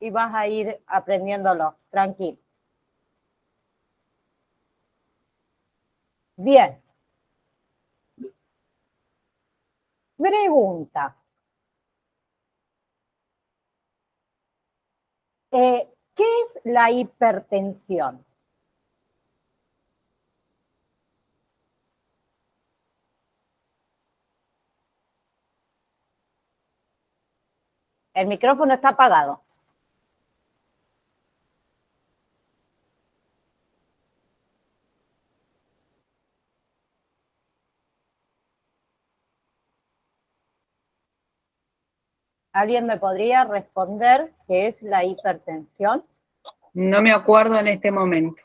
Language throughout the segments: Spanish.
y vas a ir aprendiéndolo, tranquilo. Bien. Pregunta. ¿Qué es la hipertensión? El micrófono está apagado. ¿Alguien me podría responder qué es la hipertensión? No me acuerdo en este momento.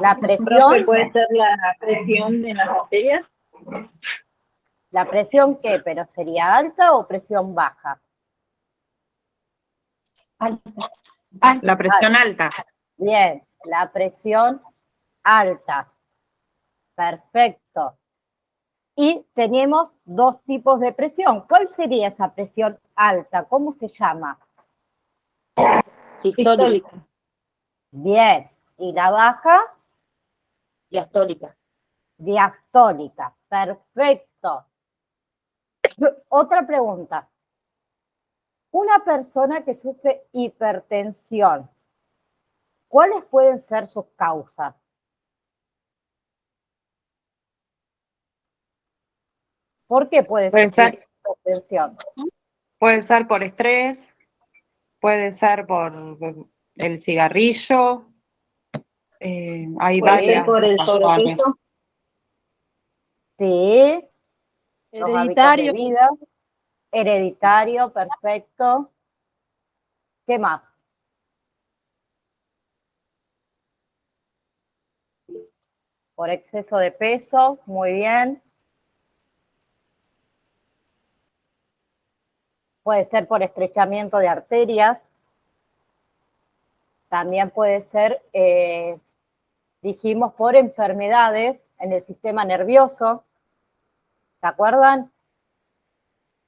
La presión. ¿Puede ser la presión de las arterias? ¿La presión qué? ¿Pero sería alta o presión baja? Alta. La presión alta. Bien, la presión alta. Perfecto. Y tenemos dos tipos de presión. ¿Cuál sería esa presión alta? ¿Cómo se llama? Sistólica. Bien. ¿Y la baja? Diastólica. Diastólica. Perfecto. Otra pregunta. Una persona que sufre hipertensión, ¿cuáles pueden ser sus causas? ¿Por qué puede sufrir hipertensión? Puede ser por estrés, puede ser por el cigarrillo, hay varias por el razones. sobrepeso. Sí. Hereditario. Los hábitos de vida. Hereditario, perfecto. ¿Qué más? Por exceso de peso, muy bien. Puede ser por estrechamiento de arterias. También puede ser, dijimos, por enfermedades en el sistema nervioso. ¿Se acuerdan?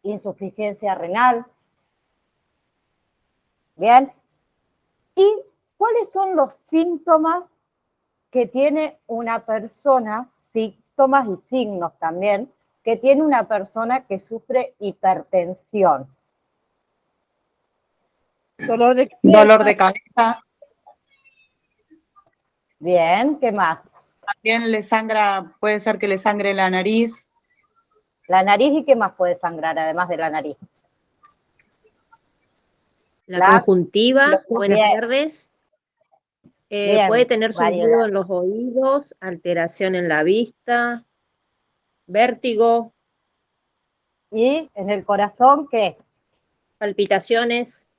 Insuficiencia renal. Bien. ¿Y cuáles son los síntomas que tiene una persona, síntomas y signos también, que tiene una persona que sufre hipertensión? Dolor de cabeza. Dolor de cabeza. Bien, ¿qué más? También le sangra, puede ser que le sangre la nariz. La nariz, ¿y qué más puede sangrar además de la nariz? La conjuntiva, buenas Bien. tardes. Bien, Puede tener variedad. zumbido en los oídos, alteración en la vista, vértigo, ¿Y en el corazón qué? palpitaciones,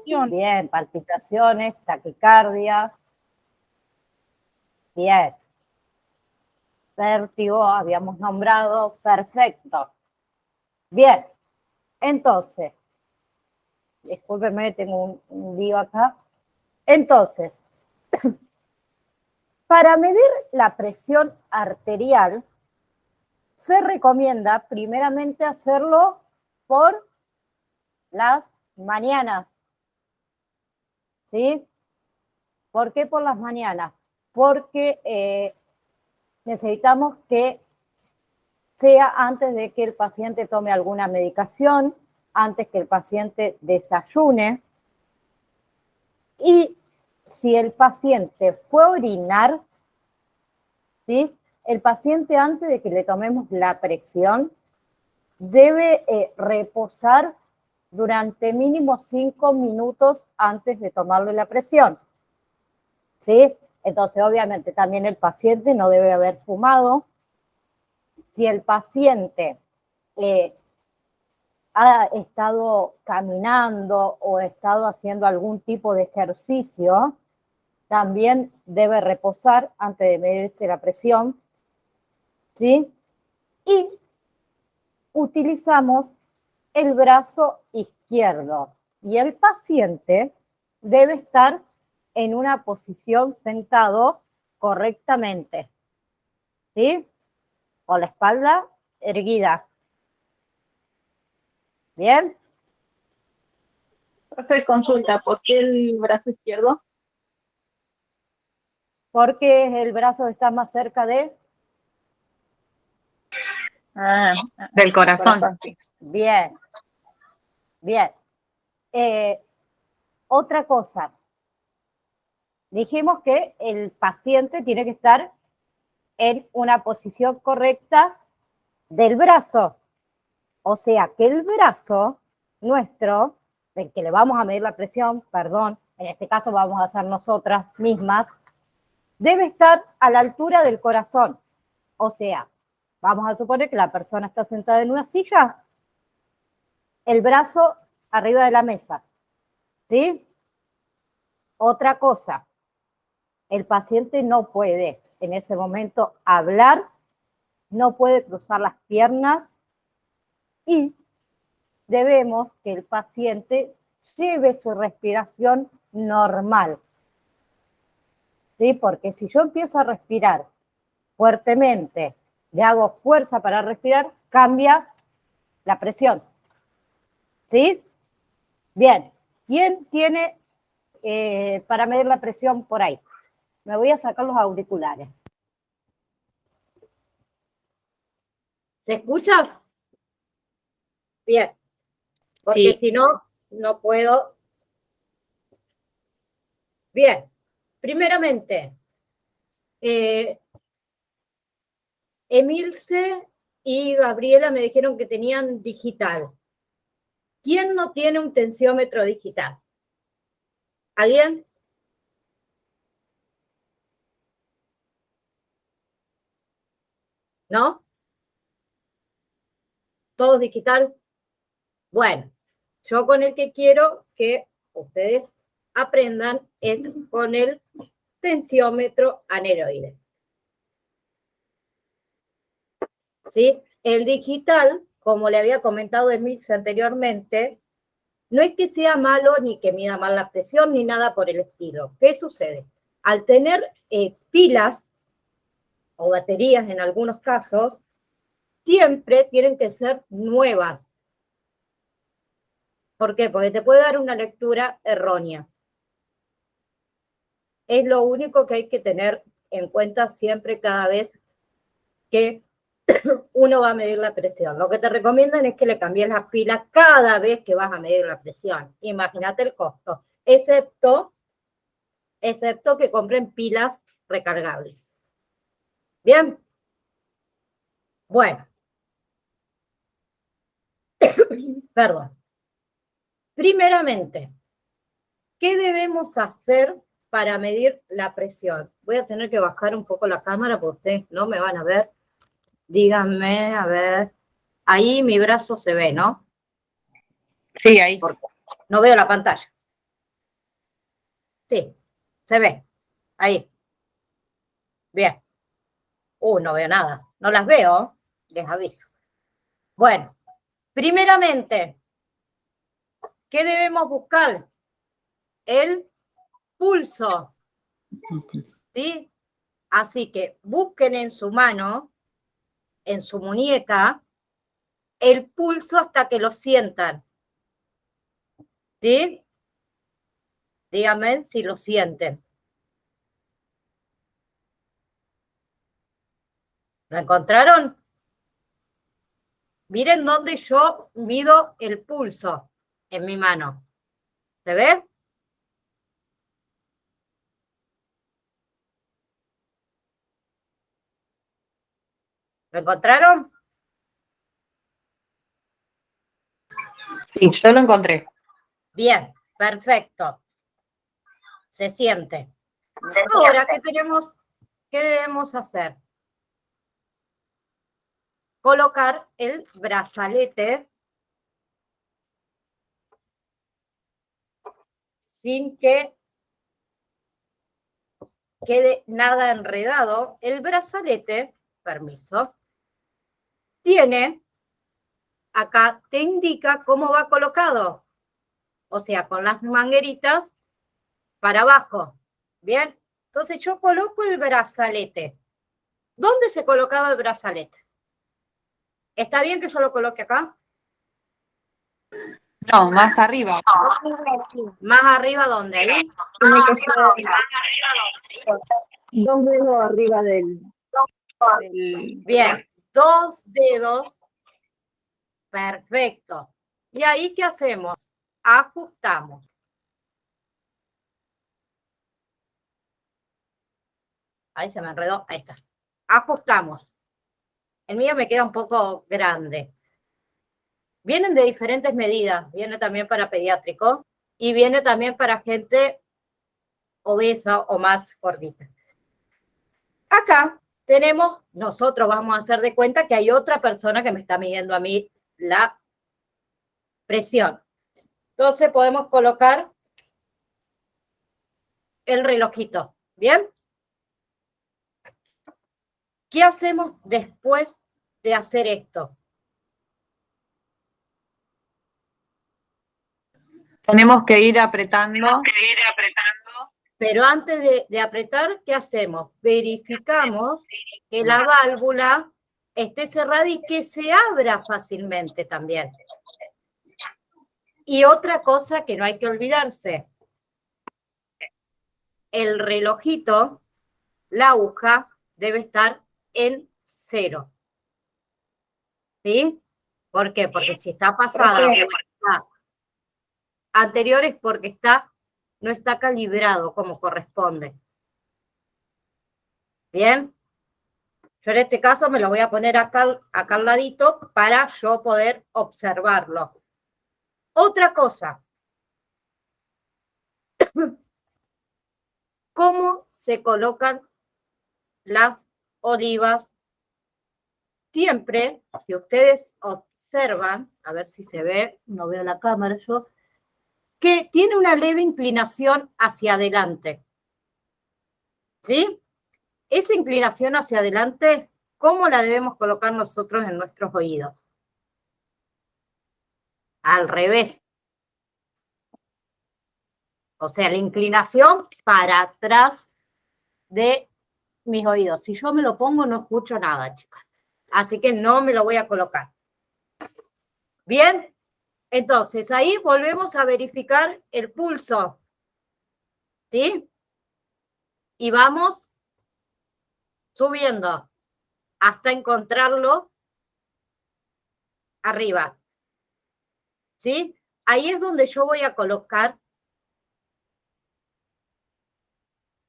Bien, palpitaciones, taquicardia. Bien. Vértigo, habíamos nombrado, perfecto. Bien, entonces, discúlpenme, tengo un lío acá. Entonces, para medir la presión arterial, se recomienda primeramente hacerlo por las mañanas. ¿Sí? ¿Por qué por las mañanas? Porque necesitamos que sea antes de que el paciente tome alguna medicación, antes que el paciente desayune. Y si el paciente fue a orinar, ¿sí? El paciente, antes de que le tomemos la presión, debe reposar durante mínimo 5 minutos antes de tomarle la presión. ¿Sí? Entonces, obviamente, también el paciente no debe haber fumado. Si el paciente ha estado caminando o ha estado haciendo algún tipo de ejercicio, también debe reposar antes de medirse la presión, ¿sí? Y utilizamos el brazo izquierdo y el paciente debe estar en una posición sentado correctamente, ¿sí? Con la espalda erguida. ¿Bien? Profe, consulta, ¿por qué el brazo izquierdo? Porque el brazo está más cerca de... Del corazón. Sí. Bien, bien. Otra cosa. Dijimos que el paciente tiene que estar en una posición correcta del brazo. O sea, que el brazo nuestro, del que le vamos a medir la presión, perdón, en este caso vamos a hacer nosotras mismas, debe estar a la altura del corazón. O sea, vamos a suponer que la persona está sentada en una silla, el brazo arriba de la mesa, ¿sí? Otra cosa, el paciente no puede en ese momento hablar, no puede cruzar las piernas y debemos que el paciente lleve su respiración normal. ¿Sí? Porque si yo empiezo a respirar fuertemente, le hago fuerza para respirar, cambia la presión. ¿Sí? Bien. ¿Quién tiene para medir la presión por ahí? Me voy a sacar los auriculares. ¿Se escucha? Bien. Porque Sí. si no, no puedo. Bien. Primeramente, Emilce y Gabriela me dijeron que tenían digital. ¿Quién no tiene un tensiómetro digital? ¿Alguien? ¿No? ¿Todos digital? Bueno, yo con el que quiero que ustedes aprendan es con el tensiómetro aneroide. ¿Sí? El digital, como le había comentado Emilce anteriormente, no es que sea malo ni que mida mal la presión ni nada por el estilo. ¿Qué sucede? Al tener pilas o baterías en algunos casos, siempre tienen que ser nuevas. ¿Por qué? Porque te puede dar una lectura errónea. Es lo único que hay que tener en cuenta siempre cada vez que uno va a medir la presión. Lo que te recomiendan es que le cambies las pilas cada vez que vas a medir la presión. Imagínate el costo, excepto que compren pilas recargables. ¿Bien? Bueno. Perdón. Primeramente, ¿qué debemos hacer para medir la presión? Voy a tener que bajar un poco la cámara porque ustedes no me van a ver. Díganme, a ver. Ahí mi brazo se ve, ¿no? Sí, ahí. Porque no veo la pantalla. Sí, se ve. Ahí. Bien. No veo nada. No las veo, les aviso. Bueno, primeramente, ¿qué debemos buscar? El pulso. ¿Sí? Así que busquen en su mano, en su muñeca, el pulso hasta que lo sientan. ¿Sí? Díganme si lo sienten. ¿Lo encontraron? Miren dónde yo mido el pulso en mi mano. ¿Se ve? ¿Lo encontraron? Sí, yo lo encontré. Bien, perfecto. Se siente. Ahora, ¿qué debemos hacer? Colocar el brazalete sin que quede nada enredado. El brazalete, permiso, tiene, acá te indica cómo va colocado. O sea, con las mangueritas para abajo. Bien, entonces yo coloco el brazalete. ¿Dónde se colocaba el brazalete? ¿Está bien que yo lo coloque acá? No, más arriba. Más arriba, ¿dónde? Ahí. Tiene que ser 2 dedos arriba del Bien, 2 dedos. Perfecto. ¿Y ahí qué hacemos? Ajustamos. Ahí se me enredó. Ahí está. Ajustamos. El mío me queda un poco grande. Vienen de diferentes medidas. Viene también para pediátrico y viene también para gente obesa o más gordita. Acá tenemos, nosotros vamos a hacer de cuenta que hay otra persona que me está midiendo a mí la presión. Entonces podemos colocar el relojito. ¿Bien? ¿Qué hacemos después de hacer esto? Tenemos que ir apretando. Pero antes de apretar, ¿qué hacemos? Verificamos que la válvula esté cerrada y que se abra fácilmente también. Y otra cosa que no hay que olvidarse, el relojito, la aguja, debe estar en 0. ¿Sí? ¿Por qué? Porque si está pasada o está anterior es porque no está calibrado como corresponde. ¿Bien? Yo en este caso me lo voy a poner acá al ladito para yo poder observarlo. Otra cosa. ¿Cómo se colocan las olivas? Siempre, si ustedes observan, a ver si se ve, no veo la cámara yo, que tiene una leve inclinación hacia adelante. ¿Sí? Esa inclinación hacia adelante, ¿cómo la debemos colocar nosotros en nuestros oídos? Al revés. O sea, la inclinación para atrás de mis oídos. Si yo me lo pongo, no escucho nada, chicas. Así que no me lo voy a colocar. Bien, entonces ahí volvemos a verificar el pulso. ¿Sí? Y vamos subiendo hasta encontrarlo arriba. ¿Sí? Ahí es donde yo voy a colocar.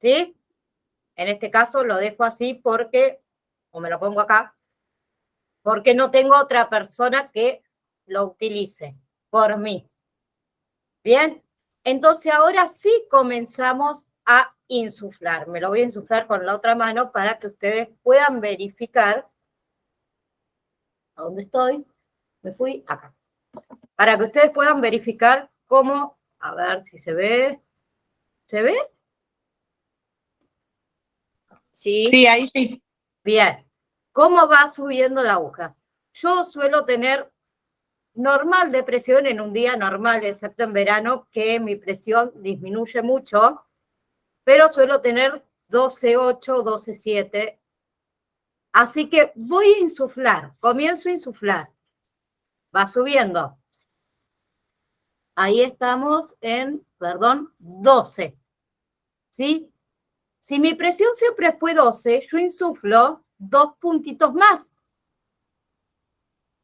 ¿Sí? En este caso lo dejo así porque, o me lo pongo acá, porque no tengo otra persona que lo utilice por mí. Bien, entonces ahora sí comenzamos a insuflar. Me lo voy a insuflar con la otra mano para que ustedes puedan verificar. ¿A dónde estoy? Me fui acá. Para que ustedes puedan verificar cómo, a ver si se ve. ¿Se ve? Sí. Sí, ahí sí. Bien. ¿Cómo va subiendo la aguja? Yo suelo tener normal de presión en un día normal, excepto en verano, que mi presión disminuye mucho, pero suelo tener 12,8, 12,7. Así que voy a insuflar, comienzo a insuflar. Va subiendo. Ahí estamos en, 12. ¿Sí? Si mi presión siempre fue 12, yo insuflo 2 puntitos más.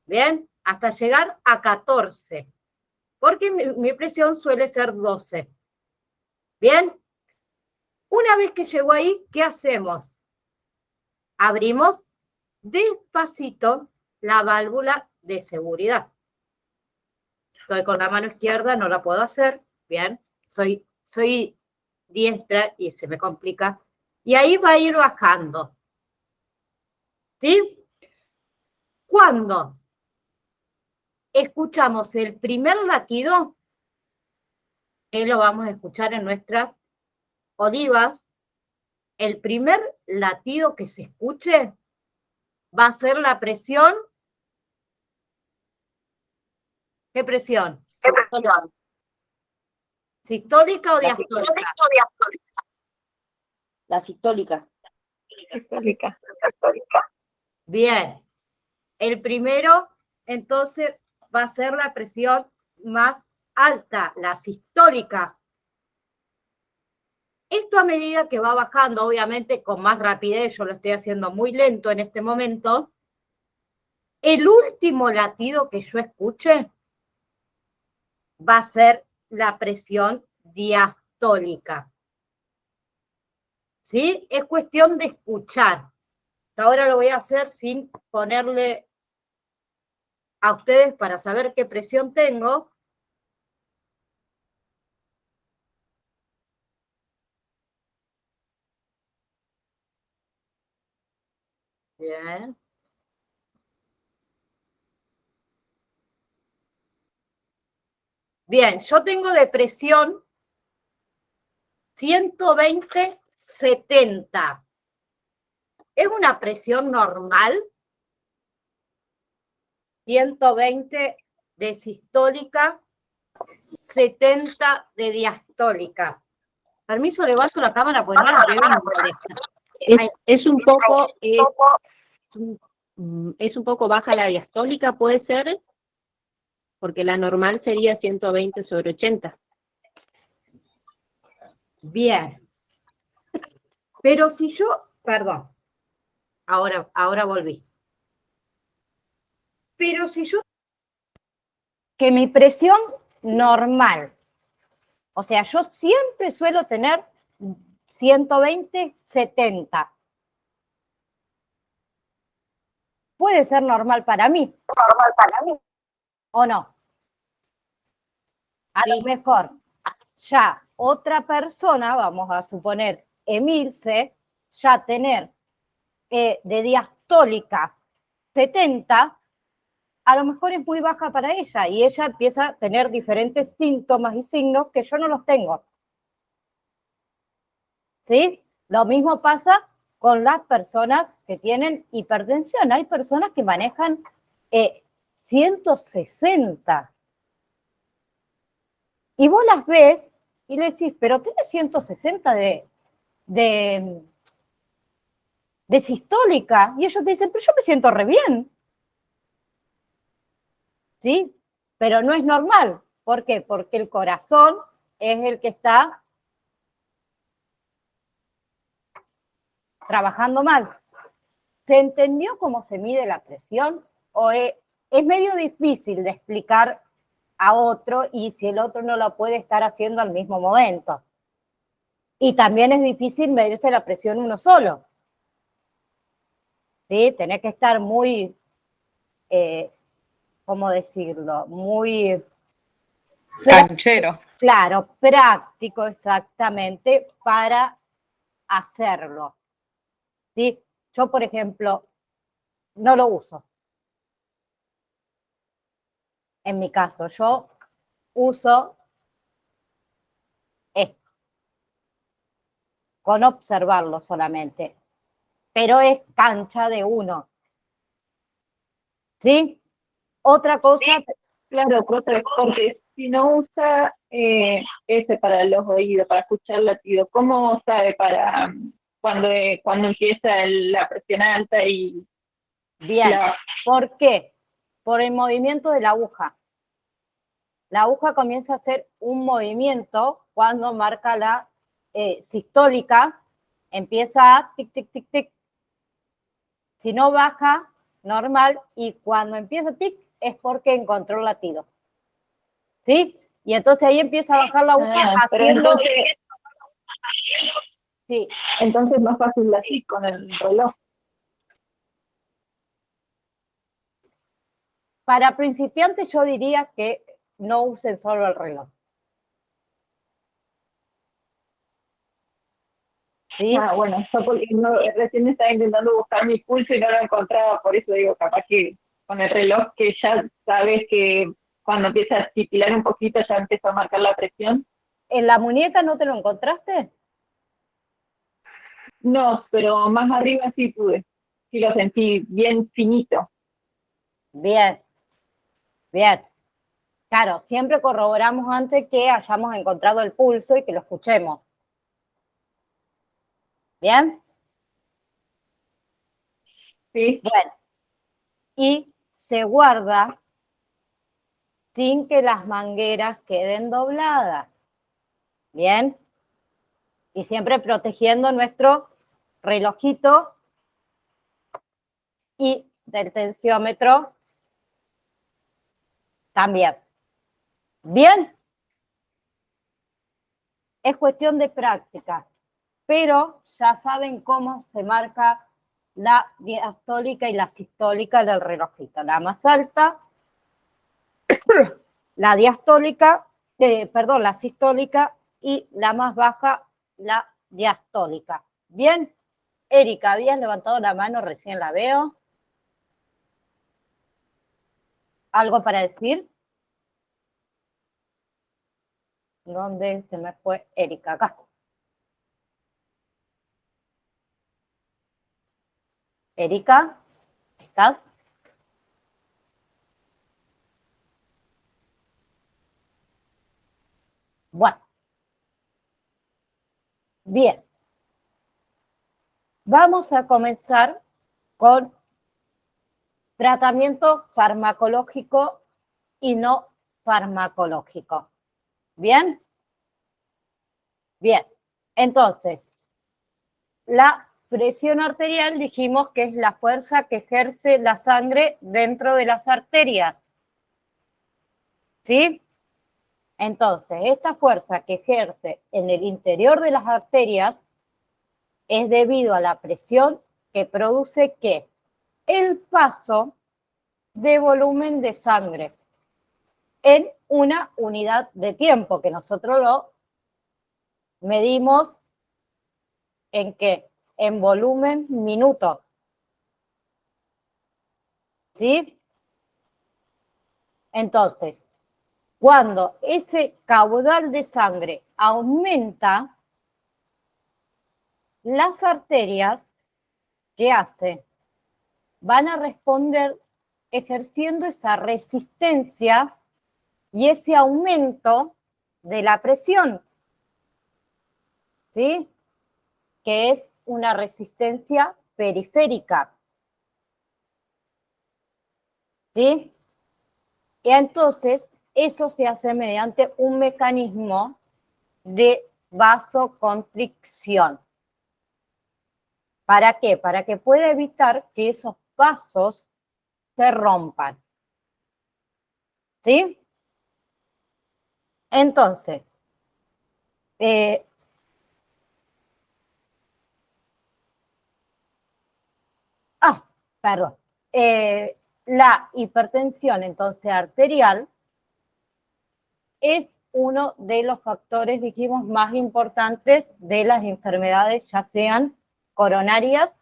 ¿Bien? Hasta llegar a 14. Porque mi presión suele ser 12. ¿Bien? Una vez que llegó ahí, ¿qué hacemos? Abrimos despacito la válvula de seguridad. Estoy con la mano izquierda, no la puedo hacer. Bien, soy diestra y se me complica. Y ahí va a ir bajando. ¿Sí? Cuando escuchamos el primer latido, que lo vamos a escuchar en nuestras olivas, el primer latido que se escuche va a ser la presión. ¿Qué presión? ¿Sistólica o diastólica? La sistólica. Bien. El primero, entonces, va a ser la presión más alta, la sistólica. Esto a medida que va bajando, obviamente con más rapidez, yo lo estoy haciendo muy lento en este momento, el último latido que yo escuche va a ser la presión diastólica. ¿Sí? Es cuestión de escuchar. Ahora lo voy a hacer sin ponerle a ustedes para saber qué presión tengo. Bien. Bien, yo tengo de presión 120/70. ¿Es una presión normal? 120 de sistólica, 70 de diastólica. Permiso, levanto la cámara porque no la veo y me molesta. Es un poco baja la diastólica, puede ser, porque la normal sería 120/80. Bien. Pero si yo, perdón, ahora volví. Pero si yo, que mi presión normal, o sea, yo siempre suelo tener 120/70. Puede ser normal para mí. ¿O no? A lo mejor ya otra persona, vamos a suponer Emilce, ya tener de diastólica 70, a lo mejor es muy baja para ella y ella empieza a tener diferentes síntomas y signos que yo no los tengo. ¿Sí? Lo mismo pasa con las personas que tienen hipertensión. Hay personas que manejan 160. Y vos las ves y le decís, pero tenés 160 de sistólica. Y ellos te dicen, pero yo me siento re bien. ¿Sí? Pero no es normal. ¿Por qué? Porque el corazón es el que está trabajando mal. ¿Se entendió cómo se mide la presión? ¿O es medio difícil de explicar a otro y si el otro no lo puede estar haciendo al mismo momento? Y también es difícil medirse la presión uno solo. ¿Sí? Tenés que estar muy, ¿cómo decirlo? Muy... Canchero. Claro, práctico exactamente para hacerlo. ¿Sí? Yo, por ejemplo, no lo uso. En mi caso, yo uso esto, con observarlo solamente, pero es cancha de uno. ¿Sí? Otra cosa... Claro, porque si no usa ese para los oídos, para escuchar latido, ¿cómo sabe para cuando empieza la presión alta y Bien, ¿por qué? Por el movimiento de la aguja. La aguja comienza a hacer un movimiento cuando marca la sistólica, empieza a tic, tic, tic, tic. Si no baja, normal, y cuando empieza tic es porque encontró el latido. ¿Sí? Y entonces ahí empieza a bajar la aguja haciendo... Sí. Entonces es más fácil así con el reloj. Para principiantes yo diría que no usen solo el reloj. ¿Sí? Bueno, yo porque recién estaba intentando buscar mi pulso y no lo encontraba, por eso digo, capaz que con el reloj que ya sabes que cuando empieza a titilar un poquito ya empieza a marcar la presión. ¿En la muñeca no te lo encontraste? No, pero más arriba sí pude, sí lo sentí bien finito. Bien, bien. Claro, siempre corroboramos antes que hayamos encontrado el pulso y que lo escuchemos. ¿Bien? Sí. Bueno, y se guarda sin que las mangueras queden dobladas. Bien. Y siempre protegiendo nuestro relojito y del tensiómetro también. Bien. Es cuestión de práctica, pero ya saben cómo se marca la diastólica y la sistólica del relojito. La más alta, la diastólica, la sistólica, y la más baja, la diastólica. Bien, Erika, habías levantado la mano, recién la veo. ¿Algo para decir? ¿Dónde se me fue Erika? Acá. Erika, ¿estás? Bueno. Bien. Vamos a comenzar con tratamiento farmacológico y no farmacológico. ¿Bien? Bien. Entonces, la presión arterial dijimos que es la fuerza que ejerce la sangre dentro de las arterias. ¿Sí? Entonces, esta fuerza que ejerce en el interior de las arterias es debido a la presión que produce ¿qué? El paso de volumen de sangre en una unidad de tiempo, que nosotros lo medimos en ¿qué? En volumen minuto. ¿Sí? Entonces, cuando ese caudal de sangre aumenta, las arterias, ¿qué hacen? Van a responder ejerciendo esa resistencia y ese aumento de la presión, ¿sí? Que es una resistencia periférica, ¿sí? Y entonces eso se hace mediante un mecanismo de vasoconstricción. ¿Para qué? Para que pueda evitar que esos vasos se rompan. ¿Sí? Entonces, perdón. La hipertensión, entonces, arterial, es uno de los factores, dijimos, más importantes de las enfermedades, ya sean coronarias,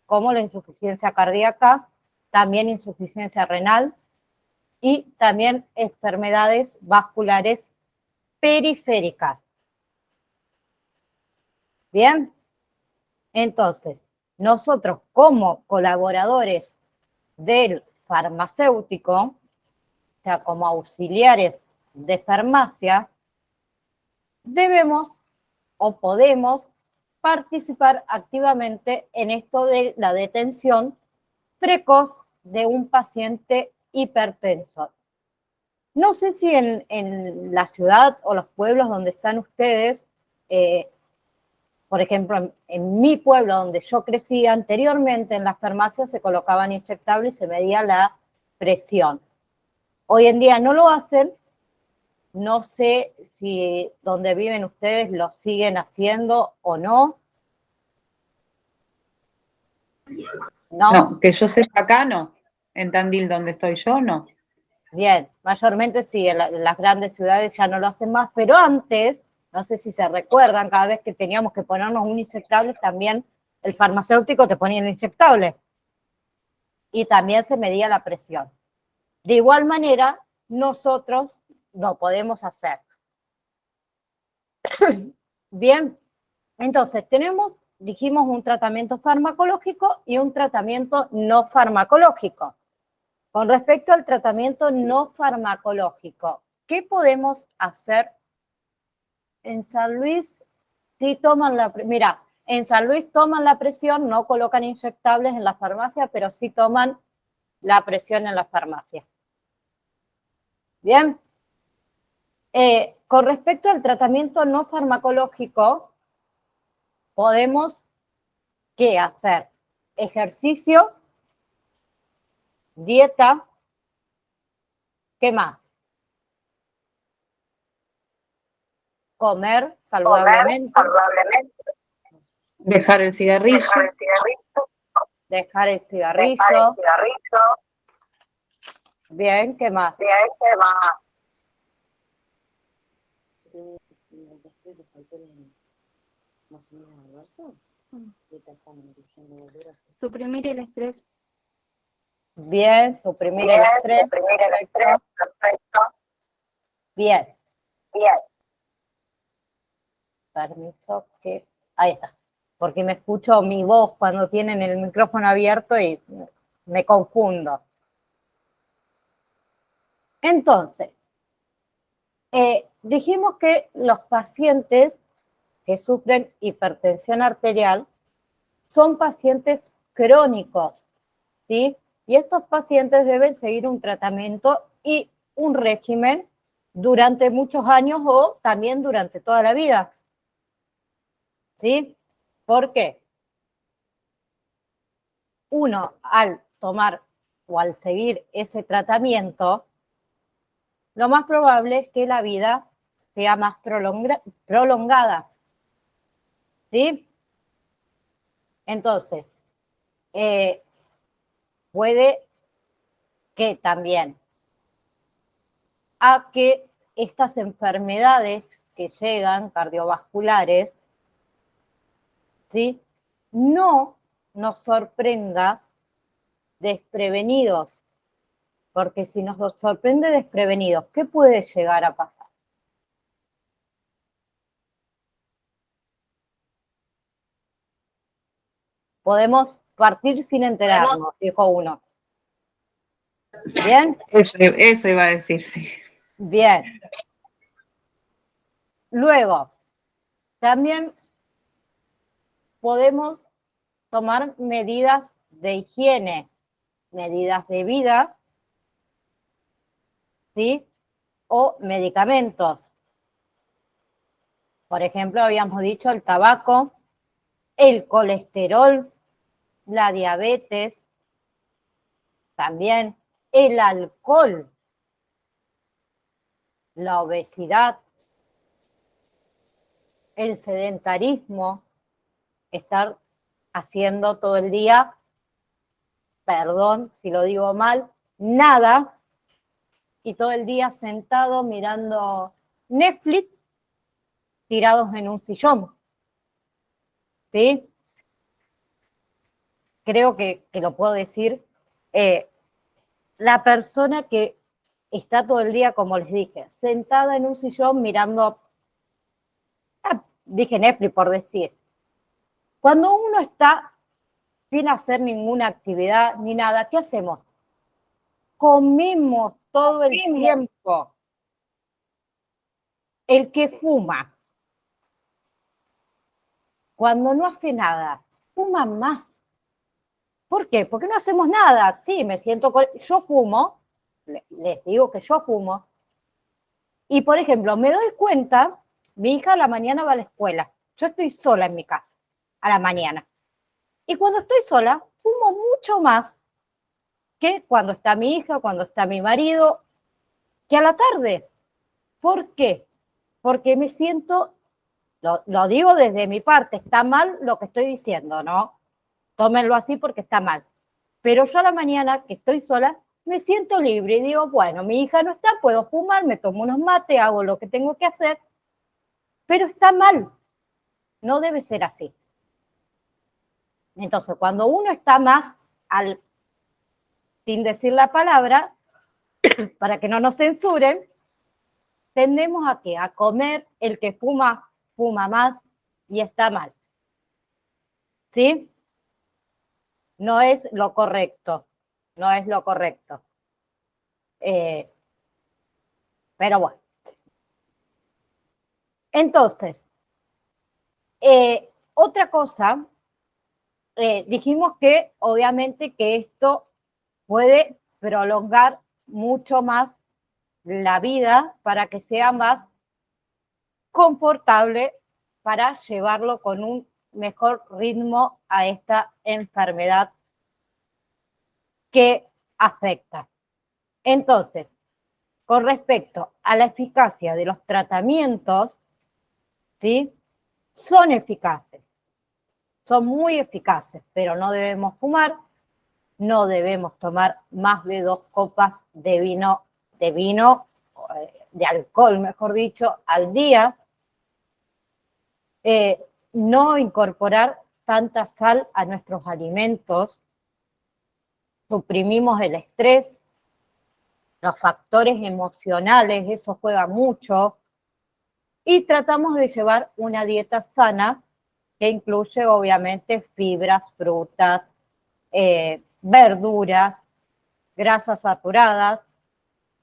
como la insuficiencia cardíaca, también insuficiencia renal y también enfermedades vasculares periféricas. Bien, entonces, nosotros como colaboradores del farmacéutico, o sea, como auxiliares de farmacia, debemos o podemos participar activamente en esto de la detención precoz de un paciente hipertenso. No sé si en la ciudad o los pueblos donde están ustedes, por ejemplo, en mi pueblo donde yo crecí, anteriormente en las farmacias se colocaban inyectables y se medía la presión. Hoy en día no lo hacen. No sé si donde viven ustedes lo siguen haciendo o no. No, que yo sepa acá no. En Tandil, donde estoy yo, no. Bien, mayormente sí, en las grandes ciudades ya no lo hacen más, pero antes, no sé si se recuerdan, cada vez que teníamos que ponernos un inyectable, también el farmacéutico te ponía el inyectable. Y también se medía la presión. De igual manera, nosotros lo podemos hacer. Bien, entonces dijimos un tratamiento farmacológico y un tratamiento no farmacológico. Con respecto al tratamiento no farmacológico, ¿qué podemos hacer? En San Luis sí toman mira, en San Luis toman la presión, no colocan inyectables en la farmacia, pero sí toman la presión en la farmacia. Bien. Con respecto al tratamiento no farmacológico, podemos ¿qué hacer? Ejercicio, dieta, ¿qué más? Comer saludablemente. Dejar el cigarrillo. Dejar el cigarrillo. Bien, ¿qué más? Suprimir el estrés. Bien, suprimir el estrés. Perfecto. Bien. Permiso que... Ahí está. Porque me escucho mi voz cuando tienen el micrófono abierto y me confundo. Entonces, dijimos que los pacientes que sufren hipertensión arterial son pacientes crónicos, ¿sí? Y estos pacientes deben seguir un tratamiento y un régimen durante muchos años o también durante toda la vida, ¿sí? ¿Por qué? Uno, al tomar o al seguir ese tratamiento, lo más probable es que la vida sea más prolongada, ¿sí? Entonces, puede que también a que estas enfermedades que llegan, cardiovasculares, ¿sí? No nos sorprenda desprevenidos, porque si nos sorprende desprevenidos, ¿qué puede llegar a pasar? Podemos partir sin enterarnos, dijo uno. ¿Bien? Eso iba a decir, sí. Bien. Luego, también podemos tomar medidas de higiene, medidas de vida, ¿sí? O medicamentos. Por ejemplo, habíamos dicho el tabaco, el colesterol, la diabetes, también el alcohol, la obesidad, el sedentarismo, estar haciendo todo el día, perdón si lo digo mal, nada, y todo el día sentado mirando Netflix, tirados en un sillón, ¿sí? Creo que lo puedo decir, la persona que está todo el día, como les dije, sentada en un sillón mirando, dije Netflix por decir, cuando uno está sin hacer ninguna actividad ni nada, ¿qué hacemos? Comemos todo el tiempo. El que fuma, cuando no hace nada, fuma más. ¿Por qué? Porque no hacemos nada. Sí, me siento... Yo fumo, les digo que yo fumo, y por ejemplo, me doy cuenta, mi hija a la mañana va a la escuela, yo estoy sola en mi casa, a la mañana. Y cuando estoy sola, fumo mucho más que cuando está mi hija, cuando está mi marido, que a la tarde. ¿Por qué? Porque me siento, lo digo desde mi parte, está mal lo que estoy diciendo, ¿no? Tómenlo así porque está mal. Pero yo a la mañana, que estoy sola, me siento libre y digo, bueno, mi hija no está, puedo fumar, me tomo unos mates, hago lo que tengo que hacer, pero está mal. No debe ser así. Entonces, cuando uno está más sin decir la palabra, para que no nos censuren, tendemos a ¿qué? A comer, el que fuma, fuma más y está mal. ¿Sí? No es lo correcto, no es lo correcto. Pero bueno. Entonces, otra cosa, dijimos que obviamente que esto puede prolongar mucho más la vida para que sea más confortable para llevarlo con un mejor ritmo a esta enfermedad que afecta. Entonces, con respecto a la eficacia de los tratamientos, ¿sí? Son eficaces, son muy eficaces, pero no debemos fumar, no debemos tomar más de 2 copas de vino, de alcohol, mejor dicho, al día. No incorporar tanta sal a nuestros alimentos, suprimimos el estrés, los factores emocionales, eso juega mucho, y tratamos de llevar una dieta sana que incluye obviamente fibras, frutas, verduras, grasas saturadas,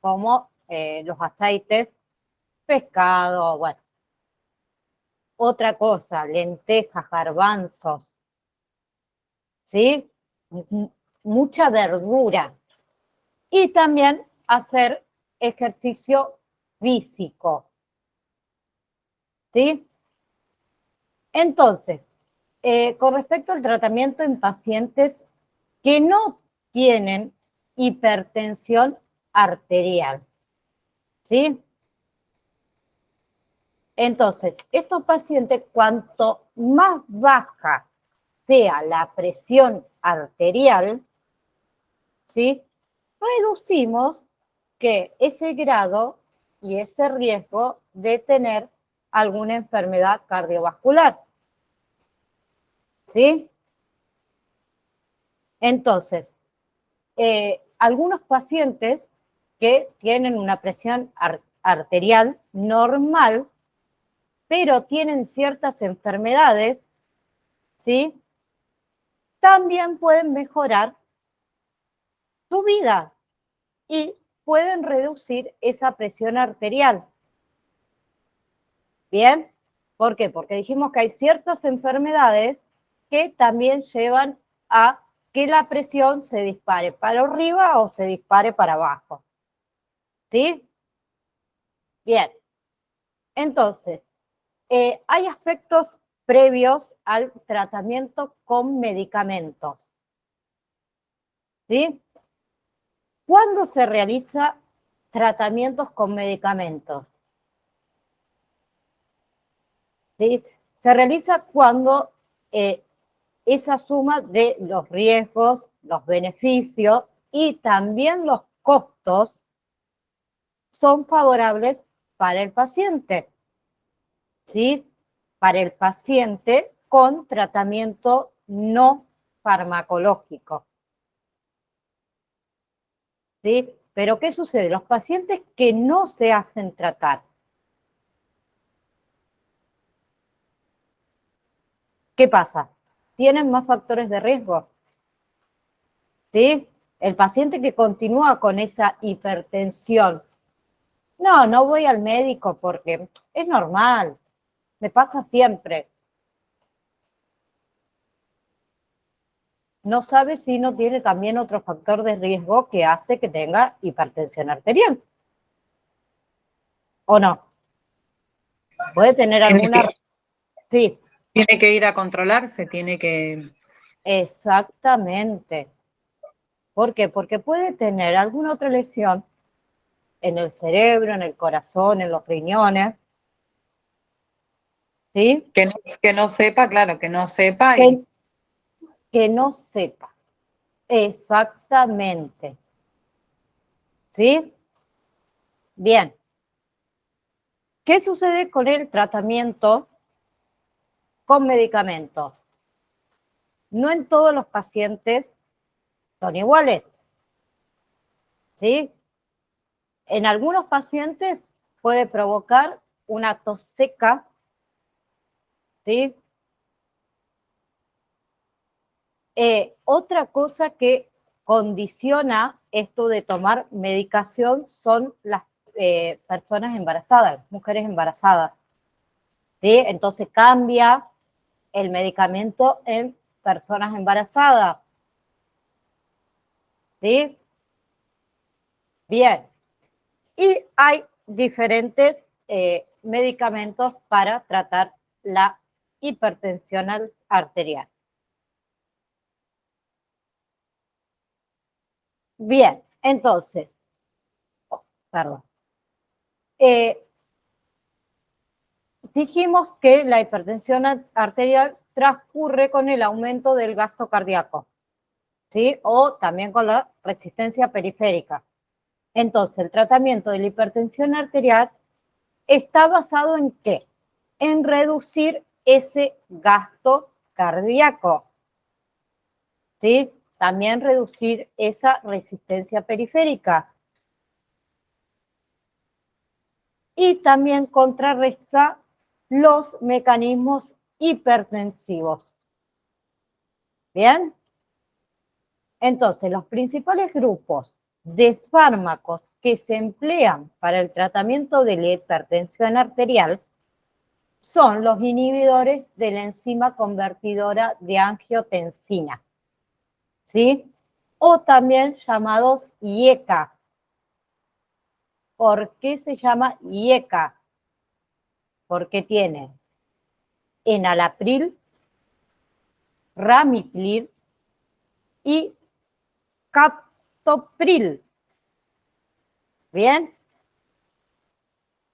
como los aceites, pescado, bueno. Otra cosa, lentejas, garbanzos, ¿sí? Mucha verdura. Y también hacer ejercicio físico, ¿sí? Entonces, con respecto al tratamiento en pacientes que no tienen hipertensión arterial, ¿sí? Entonces, estos pacientes, cuanto más baja sea la presión arterial, ¿sí? Reducimos que ese grado y ese riesgo de tener alguna enfermedad cardiovascular, ¿sí? Entonces, algunos pacientes que tienen una presión arterial normal, pero tienen ciertas enfermedades, ¿sí? También pueden mejorar su vida y pueden reducir esa presión arterial. ¿Bien? ¿Por qué? Porque dijimos que hay ciertas enfermedades que también llevan a que la presión se dispare para arriba o se dispare para abajo. ¿Sí? Bien. Entonces, hay aspectos previos al tratamiento con medicamentos. ¿Sí? ¿Cuándo se realiza tratamientos con medicamentos? ¿Sí? Se realiza cuando esa suma de los riesgos, los beneficios y también los costos son favorables para el paciente, ¿sí? Para el paciente con tratamiento no farmacológico, ¿sí? Pero ¿qué sucede? Los pacientes que no se hacen tratar, ¿qué pasa? Tienen más factores de riesgo, ¿sí? El paciente que continúa con esa hipertensión, no voy al médico porque es normal, me pasa siempre. No sabe si no tiene también otro factor de riesgo que hace que tenga hipertensión arterial. ¿O no? Puede tener alguna... Sí. Tiene que ir a controlarse, tiene que... Exactamente. ¿Por qué? Porque puede tener alguna otra lesión en el cerebro, en el corazón, en los riñones. ¿Sí? Que no sepa, claro, que no sepa. Que no sepa. Exactamente. ¿Sí? Bien. ¿Qué sucede con el tratamiento con medicamentos? No en todos los pacientes son iguales, ¿sí? En algunos pacientes puede provocar una tos seca, ¿sí? Otra cosa que condiciona esto de tomar medicación son las personas embarazadas, mujeres embarazadas, ¿sí? Entonces cambia el medicamento en personas embarazadas, ¿sí? Bien. Y hay diferentes medicamentos para tratar la hipertensión arterial. Bien, entonces, perdón. Dijimos que la hipertensión arterial transcurre con el aumento del gasto cardíaco, ¿sí? O también con la resistencia periférica. Entonces, el tratamiento de la hipertensión arterial está basado en ¿qué? En reducir ese gasto cardíaco, ¿sí? También reducir esa resistencia periférica. Y también contrarresta los mecanismos hipertensivos. ¿Bien? Entonces, los principales grupos de fármacos que se emplean para el tratamiento de la hipertensión arterial son los inhibidores de la enzima convertidora de angiotensina, ¿sí? O también llamados IECA. ¿Por qué se llama IECA? Porque tiene enalapril, ramipril y captopril. ¿Bien?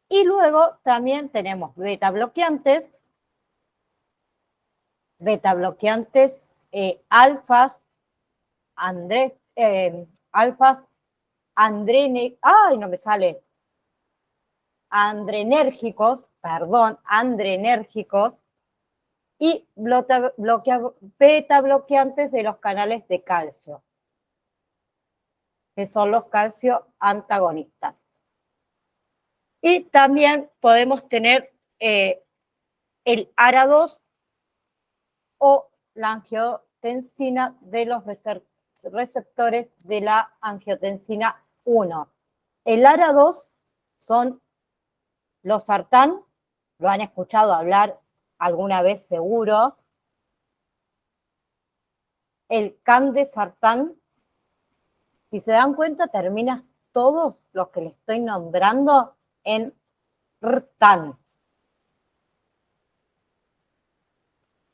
Y luego también tenemos beta bloqueantes alfas, adrenérgicos y beta bloqueantes de los canales de calcio, que son los calcio antagonistas. Y también podemos tener el ARA2 o la angiotensina de los receptores de la angiotensina 1. El ARA2 son los sartán, lo han escuchado hablar alguna vez seguro. El candesartán, si se dan cuenta, termina todos los que les estoy nombrando en RTAN.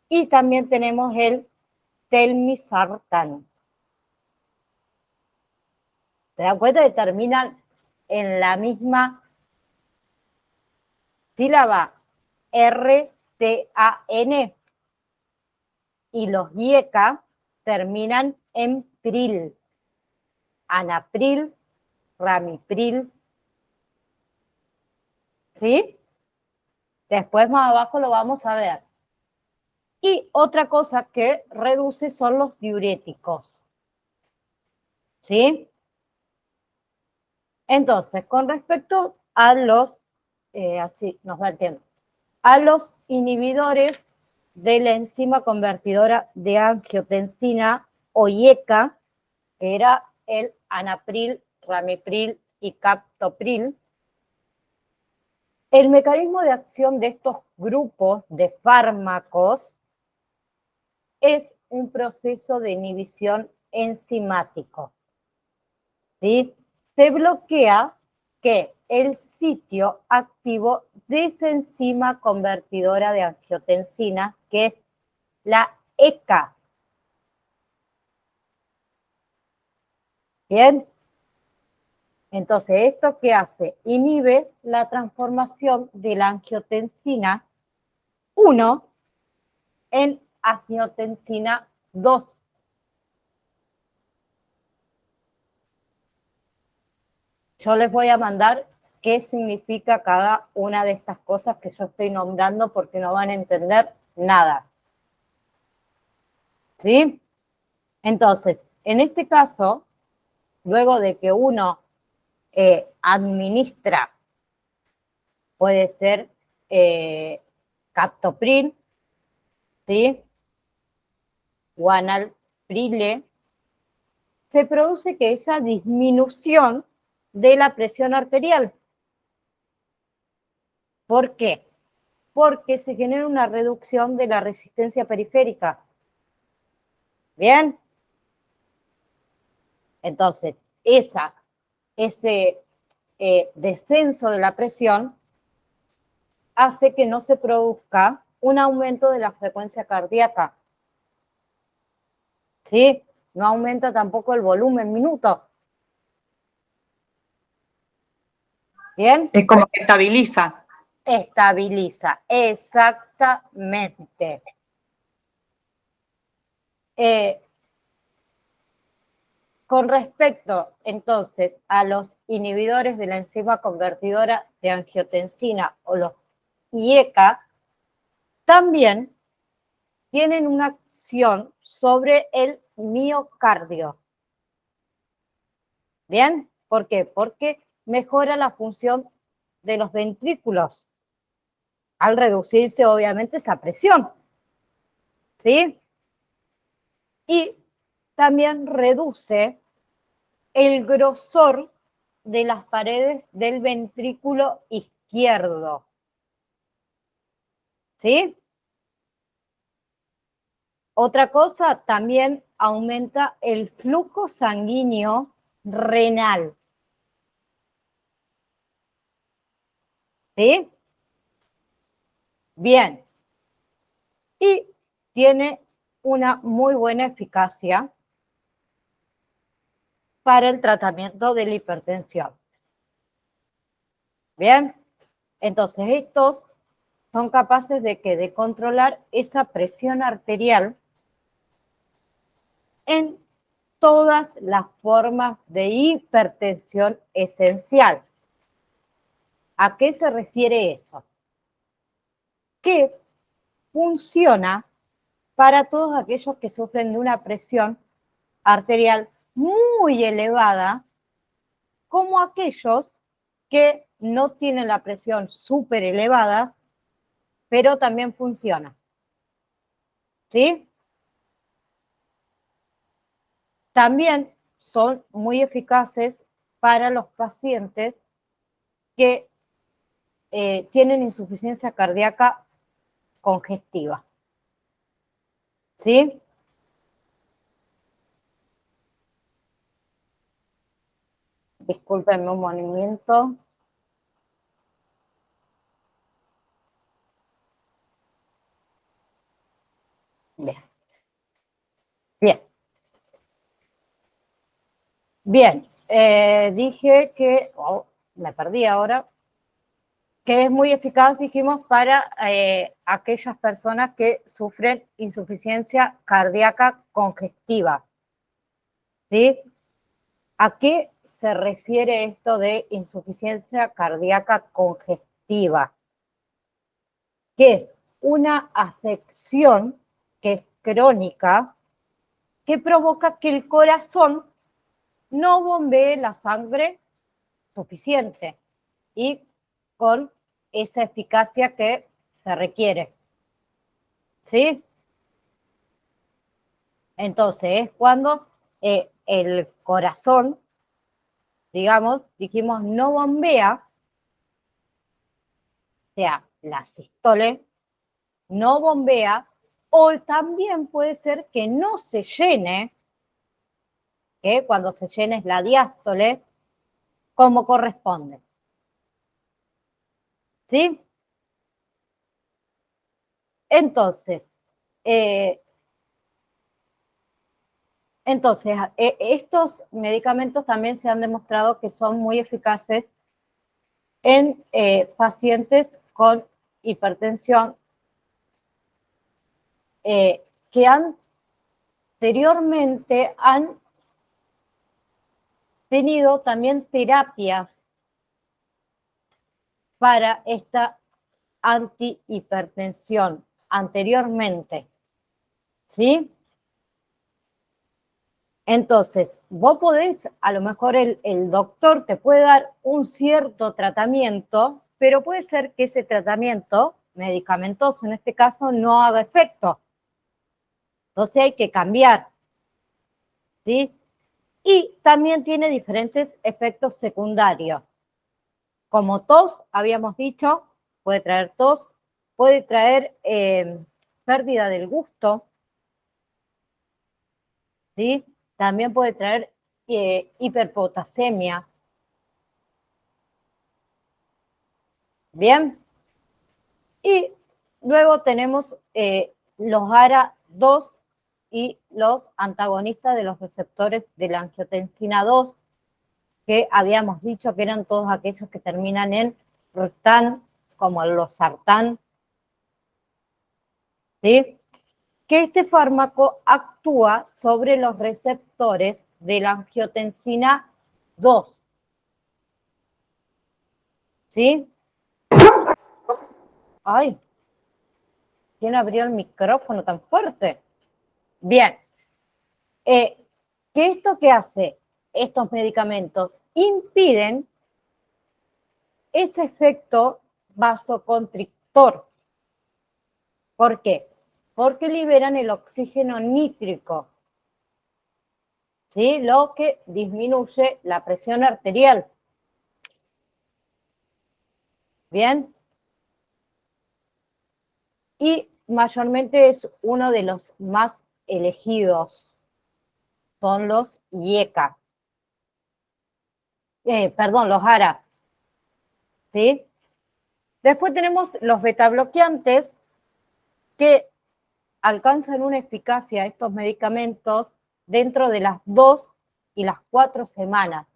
Y también tenemos el telmisartán. ¿Se dan cuenta que terminan en la misma sílaba? RTAN. Y los IECA terminan en pril. Anapril, ramipril. ¿Sí? Después más abajo lo vamos a ver. Y otra cosa que reduce son los diuréticos. ¿Sí? Entonces, con respecto a los, así nos da el tiempo, a los inhibidores de la enzima convertidora de angiotensina o IECA, que era el anapril, ramipril y captopril, el mecanismo de acción de estos grupos de fármacos es un proceso de inhibición enzimático. ¿Sí? Se bloquea que el sitio activo de esa enzima convertidora de angiotensina, que es la ECA. ¿Bien? Entonces, ¿esto qué hace? Inhibe la transformación de la angiotensina 1 en angiotensina 2. Yo les voy a mandar qué significa cada una de estas cosas que yo estoy nombrando porque no van a entender nada. ¿Sí? Entonces, en este caso, luego de que uno administra, puede ser captopril, ¿sí? O enalapril, se produce que esa disminución de la presión arterial. ¿Por qué? Porque se genera una reducción de la resistencia periférica. ¿Bien? Entonces, descenso de la presión hace que no se produzca un aumento de la frecuencia cardíaca. ¿Sí? No aumenta tampoco el volumen minuto. ¿Bien? Es como que estabiliza. Estabiliza, exactamente. Con respecto, entonces, a los inhibidores de la enzima convertidora de angiotensina o los IECA, también tienen una acción sobre el miocardio. ¿Bien? ¿Por qué? Porque mejora la función de los ventrículos al reducirse, obviamente, esa presión. ¿Sí? Y también reduce el grosor de las paredes del ventrículo izquierdo. ¿Sí? Otra cosa, también aumenta el flujo sanguíneo renal. ¿Sí? Bien. Y tiene una muy buena eficacia para el tratamiento de la hipertensión. Bien. Entonces, estos son capaces de controlar esa presión arterial en todas las formas de hipertensión esencial. ¿A qué se refiere eso? Que funciona para todos aquellos que sufren de una presión arterial muy elevada, como aquellos que no tienen la presión súper elevada, pero también funciona. ¿Sí? También son muy eficaces para los pacientes que tienen insuficiencia cardíaca congestiva. ¿Sí? Discúlpenme un movimiento. Bien. Bien. Bien. Dije que, me perdí ahora, que es muy eficaz, dijimos, para aquellas personas que sufren insuficiencia cardíaca congestiva. ¿Sí? ¿A qué se refiere esto de insuficiencia cardíaca congestiva? Que es una afección que es crónica, que provoca que el corazón no bombee la sangre suficiente y con esa eficacia que se requiere. ¿Sí? Entonces, es cuando el corazón, digamos, dijimos, no bombea, o sea, la sístole, no bombea, o también puede ser que no se llene, que cuando se llene es la diástole, como corresponde. ¿Sí? Entonces, estos medicamentos también se han demostrado que son muy eficaces en pacientes con hipertensión que anteriormente han tenido también terapias para esta antihipertensión anteriormente. ¿Sí? Entonces, vos podés, a lo mejor el doctor te puede dar un cierto tratamiento, pero puede ser que ese tratamiento medicamentoso, en este caso, no haga efecto. Entonces hay que cambiar. ¿Sí? Y también tiene diferentes efectos secundarios. Como tos, habíamos dicho, puede traer tos, puede traer pérdida del gusto, ¿sí? También puede traer hiperpotasemia, Bien. Y luego tenemos los ARA2 y los antagonistas de los receptores de la angiotensina 2, que habíamos dicho que eran todos aquellos que terminan en RTAN, como el losartán, ¿sí? Que este fármaco actúa sobre los receptores de la angiotensina 2, ¿sí? Ay, ¿quién abrió el micrófono tan fuerte? Bien. ¿Qué esto qué hace? Estos medicamentos impiden ese efecto vasoconstrictor. ¿Por qué? Porque liberan el oxígeno nítrico, ¿sí? Lo que disminuye la presión arterial. ¿Bien? Y mayormente es uno de los más elegidos, son los IECA. Perdón, los ARA. ¿Sí? Después tenemos los betabloqueantes, que alcanzan una eficacia estos medicamentos dentro de las 2 y las 4 semanas.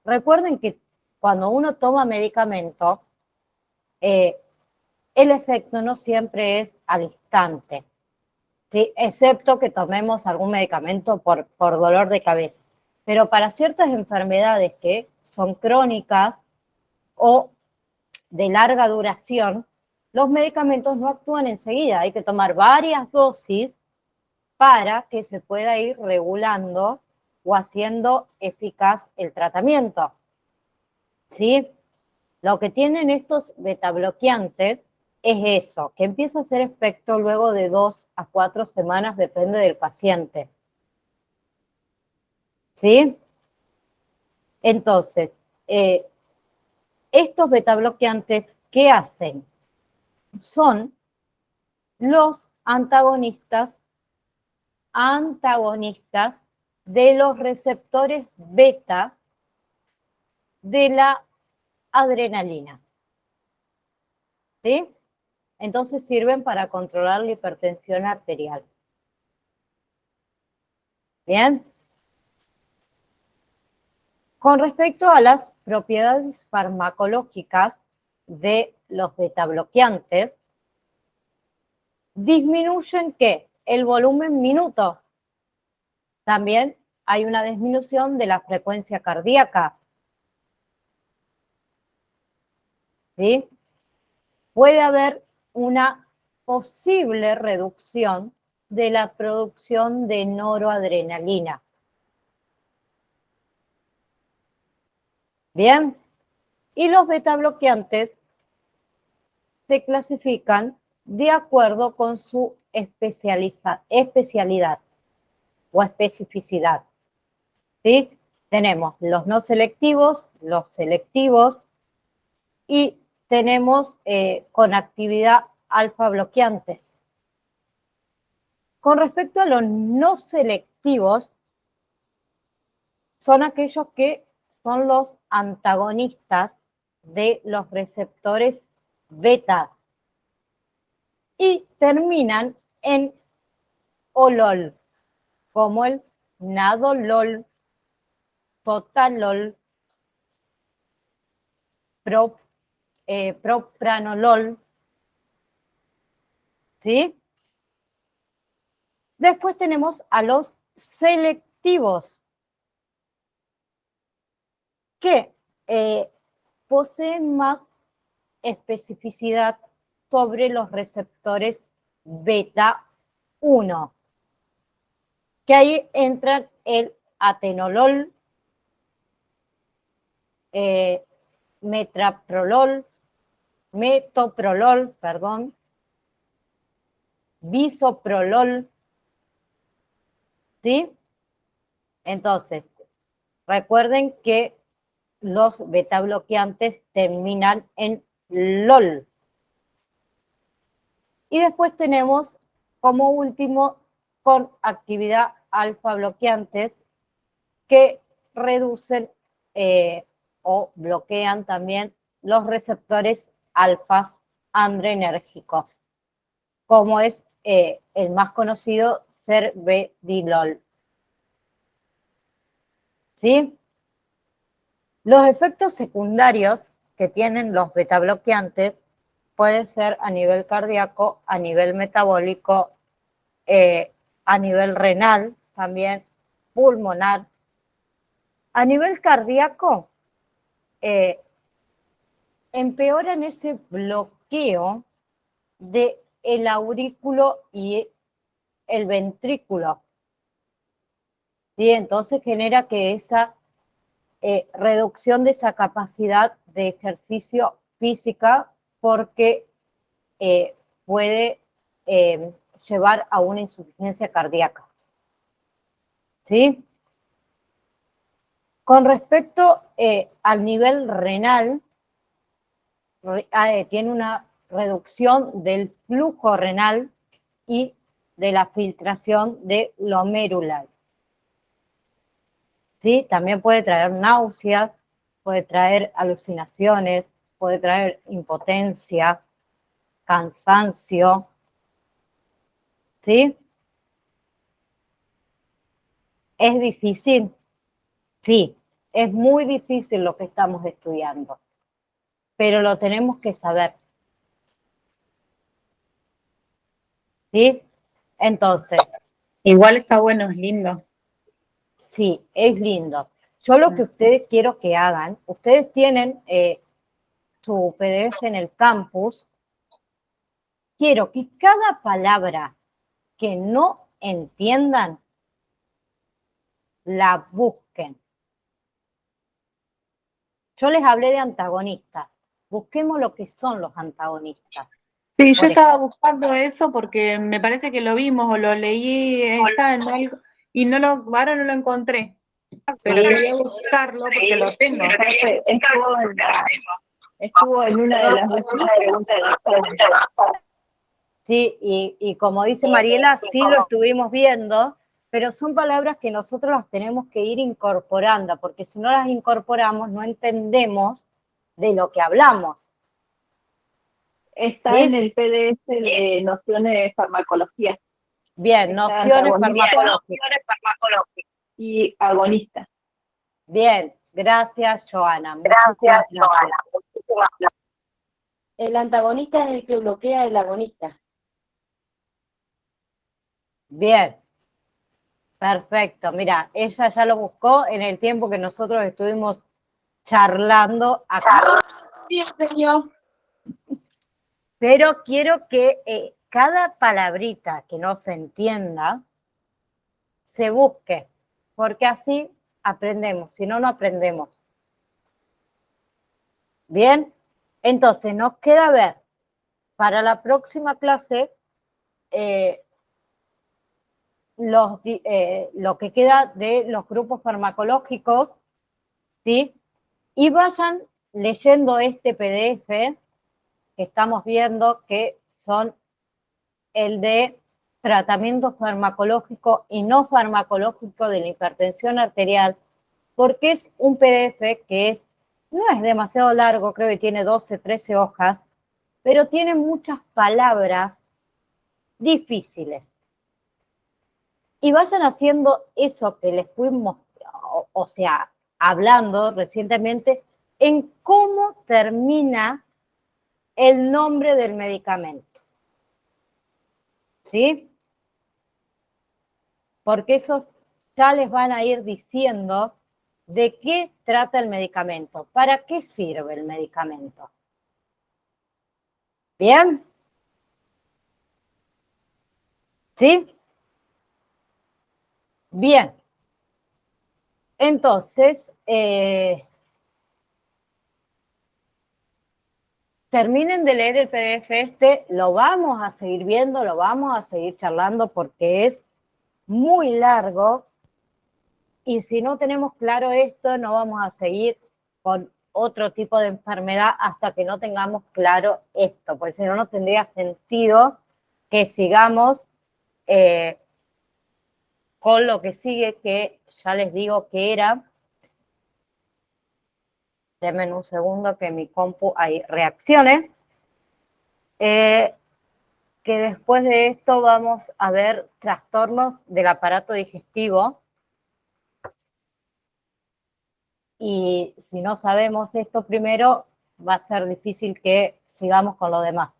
Recuerden que cuando uno toma medicamento, el efecto no siempre es al instante, ¿sí? Excepto que tomemos algún medicamento por dolor de cabeza. Pero para ciertas enfermedades que son crónicas o de larga duración, los medicamentos no actúan enseguida. Hay que tomar varias dosis para que se pueda ir regulando o haciendo eficaz el tratamiento, ¿sí? Lo que tienen estos betabloqueantes es eso, que empieza a hacer efecto luego de 2 a 4 semanas, depende del paciente, ¿sí? Entonces, estos betabloqueantes, ¿qué hacen? Son los antagonistas de los receptores beta de la adrenalina, ¿sí? Entonces sirven para controlar la hipertensión arterial. Bien. Con respecto a las propiedades farmacológicas de los betabloqueantes, disminuyen ¿qué? El volumen minuto. También hay una disminución de la frecuencia cardíaca, ¿sí? Puede haber una posible reducción de la producción de noradrenalina. Bien, y los betabloqueantes se clasifican de acuerdo con su especialidad o especificidad, ¿sí? Tenemos los no selectivos, los selectivos, y tenemos con actividad alfa bloqueantes. Con respecto a los no selectivos, son aquellos que son los antagonistas de los receptores beta y terminan en olol, como el nadolol, sotalol, propranolol, ¿sí? Después tenemos a los selectivos, que poseen más especificidad sobre los receptores beta 1, que ahí entran el atenolol, metoprolol, bisoprolol, ¿sí? Entonces, recuerden que los betabloqueantes terminan en LOL. Y después tenemos, como último, con actividad alfa bloqueantes, que reducen o bloquean también los receptores alfas adrenérgicos, como es el más conocido, Cerbedilol. ¿Sí? Los efectos secundarios que tienen los betabloqueantes pueden ser a nivel cardíaco, a nivel metabólico, a nivel renal, también pulmonar. A nivel cardíaco, empeoran ese bloqueo del aurículo y el ventrículo. ¿Sí? Entonces genera que esa reducción de esa capacidad de ejercicio física, porque puede llevar a una insuficiencia cardíaca. ¿Sí? Con respecto al nivel renal, tiene una reducción del flujo renal y de la filtración de glomerular. ¿Sí? También puede traer náuseas, puede traer alucinaciones, puede traer impotencia, cansancio. ¿Sí? ¿Es difícil? Sí, es muy difícil lo que estamos estudiando, pero lo tenemos que saber. ¿Sí? Entonces. Igual está bueno, es lindo. Sí, es lindo. Yo lo que ustedes quiero que hagan, ustedes tienen su PDF en el campus, quiero que cada palabra que no entiendan, la busquen. Yo les hablé de antagonistas, busquemos lo que son los antagonistas. Sí, yo estaba buscando eso porque me parece que lo vimos o lo leí está en algo, y ahora no lo encontré. Pero quería buscarlo porque lo tengo. Estuvo en una de las últimas preguntas de la. Sí, y como dice Mariela, sí lo estuvimos viendo, pero son palabras que nosotros las tenemos que ir incorporando, porque si no las incorporamos no entendemos de lo que hablamos. Está ¿Sí? en el PDF de nociones de farmacología. Bien, nociones farmacológicas. Y agonista. Bien, gracias, Joana. Muchísimas gracias. El antagonista es el que bloquea el agonista. Bien, perfecto. Mira, ella ya lo buscó en el tiempo que nosotros estuvimos charlando acá. Sí, señor. Pero quiero que cada palabrita que no se entienda se busque, porque así aprendemos, si no, no aprendemos. Bien, entonces nos queda ver para la próxima clase lo que queda de los grupos farmacológicos, ¿sí? Y vayan leyendo este PDF que estamos viendo, que son el de tratamiento farmacológico y no farmacológico de la hipertensión arterial, porque es un PDF que no es demasiado largo, creo que tiene 12, 13 hojas, pero tiene muchas palabras difíciles. Y vayan haciendo eso que les fuimos, o sea, hablando recientemente, en cómo termina el nombre del medicamento. ¿Sí? Porque esos ya les van a ir diciendo de qué trata el medicamento, para qué sirve el medicamento. ¿Bien? ¿Sí? Bien. Entonces, terminen de leer el PDF lo vamos a seguir viendo, lo vamos a seguir charlando porque es muy largo y si no tenemos claro esto, no vamos a seguir con otro tipo de enfermedad hasta que no tengamos claro esto, porque si no, no tendría sentido que sigamos con lo que sigue, que ya les digo que era. Denme un segundo que mi compu ahí reaccione. que después de esto vamos a ver trastornos del aparato digestivo. Y si no sabemos esto primero, va a ser difícil que sigamos con lo demás.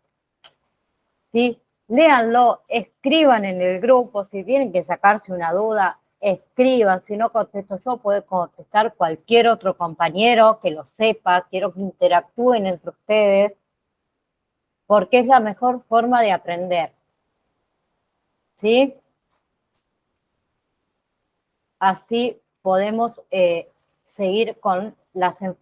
¿Sí? Léanlo, escriban en el grupo, si tienen que sacarse una duda, escriban, si no contesto yo, puede contestar cualquier otro compañero que lo sepa, quiero que interactúen entre ustedes, porque es la mejor forma de aprender. ¿Sí? Así podemos seguir con las enfermedades.